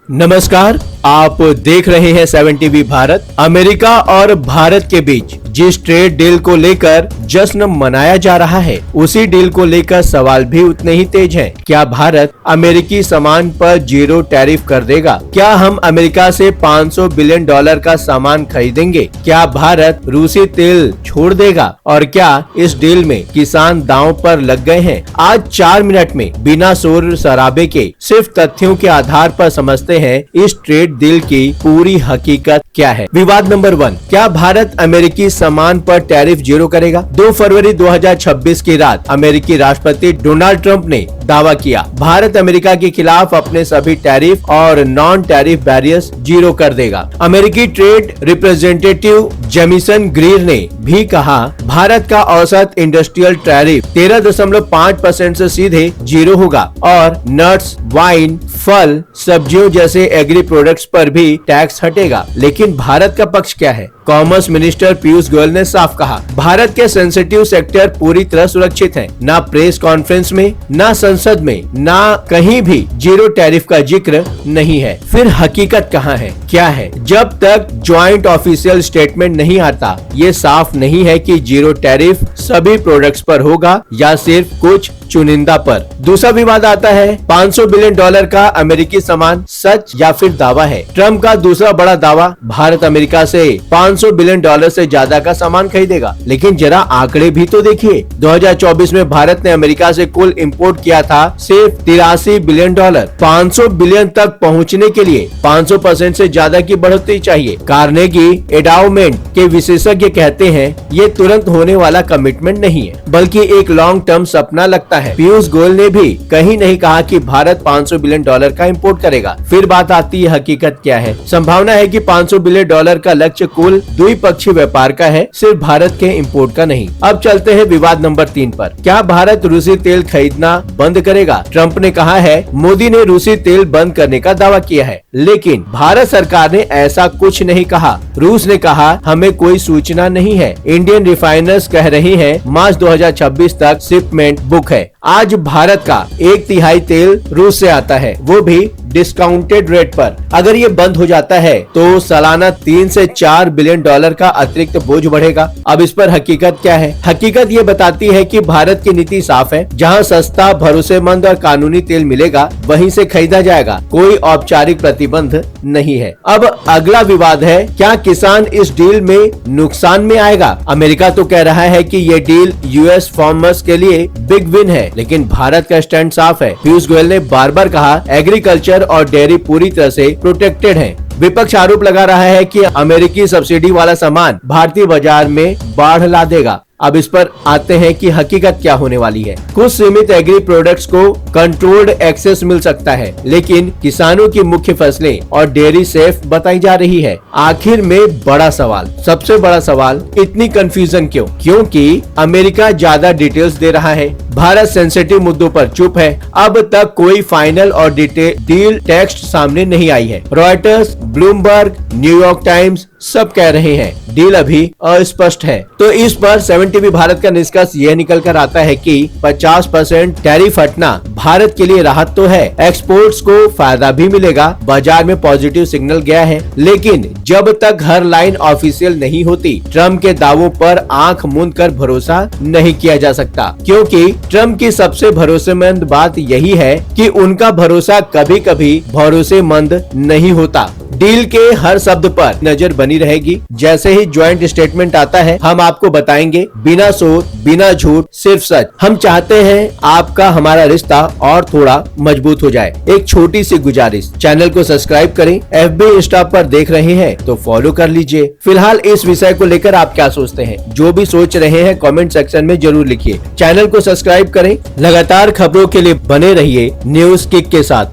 नमस्कार, आप देख रहे हैं 7 टीवी भारत। अमेरिका और भारत के बीच जिस ट्रेड डील को लेकर जश्न मनाया जा रहा है, उसी डील को लेकर सवाल भी उतने ही तेज हैं। क्या भारत अमेरिकी सामान पर जीरो टैरिफ कर देगा? क्या हम अमेरिका से 500 बिलियन डॉलर का सामान खरीदेंगे? क्या भारत रूसी तेल छोड़ देगा? और क्या इस डील में किसान दांव पर लग गए हैं? आज 4 मिनट में बिना शोर शराबे के सिर्फ तथ्यों के आधार पर समझते हैं इस ट्रेड डील की पूरी हकीकत क्या है। विवाद नंबर 1, क्या भारत अमेरिकी सामान पर टैरिफ जीरो करेगा? 2 फरवरी 2026 की रात अमेरिकी राष्ट्रपति डोनाल्ड ट्रंप ने दावा किया, भारत अमेरिका के खिलाफ अपने सभी टैरिफ और नॉन टैरिफ बैरियर्स जीरो कर देगा। अमेरिकी ट्रेड रिप्रेजेंटेटिव जेमिसन ग्रीर ने भी कहा, भारत का औसत इंडस्ट्रियल टैरिफ 13.5% से सीधे जीरो होगा और नट्स, वाइन, फल, सब्जियों जैसे एग्री प्रोडक्ट्स पर भी टैक्स हटेगा। लेकिन भारत का पक्ष क्या है? कॉमर्स मिनिस्टर पीयूष गोयल ने साफ कहा, भारत के सेंसिटिव सेक्टर पूरी तरह सुरक्षित हैं। ना प्रेस कॉन्फ्रेंस में, ना संसद में, ना कहीं भी जीरो टैरिफ का जिक्र नहीं है। फिर हकीकत कहाँ है? क्या है? जब तक ज्वाइंट ऑफिशियल स्टेटमेंट नहीं आता, ये साफ नहीं है कि जीरो टैरिफ सभी प्रोडक्ट्स पर होगा या सिर्फ कुछ चुनिंदा पर। दूसरा विवाद आता है 500 बिलियन डॉलर का अमेरिकी सामान, सच या फिर दावा है? ट्रंप का दूसरा बड़ा दावा, भारत अमेरिका से 500 बिलियन डॉलर से ज्यादा का सामान खरीदेगा। लेकिन जरा आंकड़े भी तो देखिए। 2024 में भारत ने अमेरिका से कुल इंपोर्ट किया था सिर्फ 83 बिलियन डॉलर। 500 बिलियन तक पहुँचने के लिए 500% से ज्यादा की बढ़ोतरी चाहिए। कार्नेगी एंडाउमेंट के विशेषज्ञ कहते हैं ये तुरंत होने वाला कमिटमेंट नहीं है, बल्कि एक लॉन्ग टर्म सपना लगता है। पीयूष गोयल ने भी कहीं नहीं कहा कि भारत 500 बिलियन डॉलर का इंपोर्ट करेगा। फिर बात आती है हकीकत क्या है? संभावना है कि 500 बिलियन डॉलर का लक्ष्य कुल द्विपक्षीय व्यापार का है, सिर्फ भारत के इंपोर्ट का नहीं। अब चलते हैं विवाद नंबर 3 पर। क्या भारत रूसी तेल खरीदना बंद करेगा? ट्रंप ने कहा है, मोदी ने रूसी तेल बंद करने का दावा किया है, लेकिन भारत सरकार ने ऐसा कुछ नहीं कहा। रूस ने कहा, हमें कोई सूचना नहीं है। इंडियन रिफाइनर्स कह रही हैं, मार्च 2026 तक शिपमेंट बुक है। आज भारत का 1/3 तेल रूस से आता है, वो भी डिस्काउंटेड रेट पर। अगर ये बंद हो जाता है तो सालाना 3 से 4 बिलियन डॉलर का अतिरिक्त बोझ बढ़ेगा। अब इस पर हकीकत क्या है? हकीकत ये बताती है कि भारत की नीति साफ है, जहां सस्ता, भरोसेमंद और कानूनी तेल मिलेगा वहीं से खरीदा जाएगा। कोई औपचारिक प्रतिबंध नहीं है। अब अगला विवाद है, क्या किसान इस डील में नुकसान में आएगा? अमेरिका तो कह रहा है कि ये डील यूएस फार्मर्स के लिए बिग विन है, लेकिन भारत का स्टैंड साफ है। पीयूष गोयल ने बार बार कहा, एग्रीकल्चर और डेयरी पूरी तरह से प्रोटेक्टेड हैं। विपक्ष आरोप लगा रहा है कि अमेरिकी सब्सिडी वाला सामान भारतीय बाजार में बाढ़ ला देगा। अब इस पर आते हैं कि हकीकत क्या होने वाली है। कुछ सीमित एग्री प्रोडक्ट्स को कंट्रोल्ड एक्सेस मिल सकता है, लेकिन किसानों की मुख्य फसलें और डेयरी सेफ बताई जा रही है। आखिर में बड़ा सवाल, सबसे बड़ा सवाल, इतनी कंफ्यूजन क्यों? क्योंकि अमेरिका ज्यादा डिटेल्स दे रहा है, भारत सेंसिटिव मुद्दों पर चुप है। अब तक कोई फाइनल और डील टेक्स्ट सामने नहीं आई है। रॉयटर्स, ब्लूमबर्ग, न्यूयॉर्क टाइम्स सब कह रहे हैं डील अभी अस्पष्ट है। तो इस पर 7 टीवी भारत का निष्कर्ष यह निकल कर आता है कि 50% टैरिफ हटना भारत के लिए राहत तो है, एक्सपोर्ट्स को फायदा भी मिलेगा, बाजार में पॉजिटिव सिग्नल गया है। लेकिन जब तक हर लाइन ऑफिशियल नहीं होती, ट्रम्प के दावों पर आंख मूंद कर भरोसा नहीं किया जा सकता, क्योंकि ट्रम्प की सबसे भरोसेमंद बात यही है कि उनका भरोसा कभी कभी भरोसेमंद नहीं होता। डील के हर शब्द पर नजर बनी रहेगी। जैसे ही ज्वाइंट स्टेटमेंट आता है, हम आपको बताएंगे, बिना शोर, बिना झूठ, सिर्फ सच। हम चाहते हैं आपका हमारा रिश्ता और थोड़ा मजबूत हो जाए। एक छोटी सी गुजारिश, चैनल को सब्सक्राइब करें। FB इंस्टा पर देख रहे हैं तो फॉलो कर लीजिए। फिलहाल इस विषय को लेकर आप क्या सोचते हैं? जो भी सोच रहे हैं कमेंट सेक्शन में जरूर लिखिए। चैनल को सब्सक्राइब करें। लगातार खबरों के लिए बने रहिए न्यूज किक के साथ।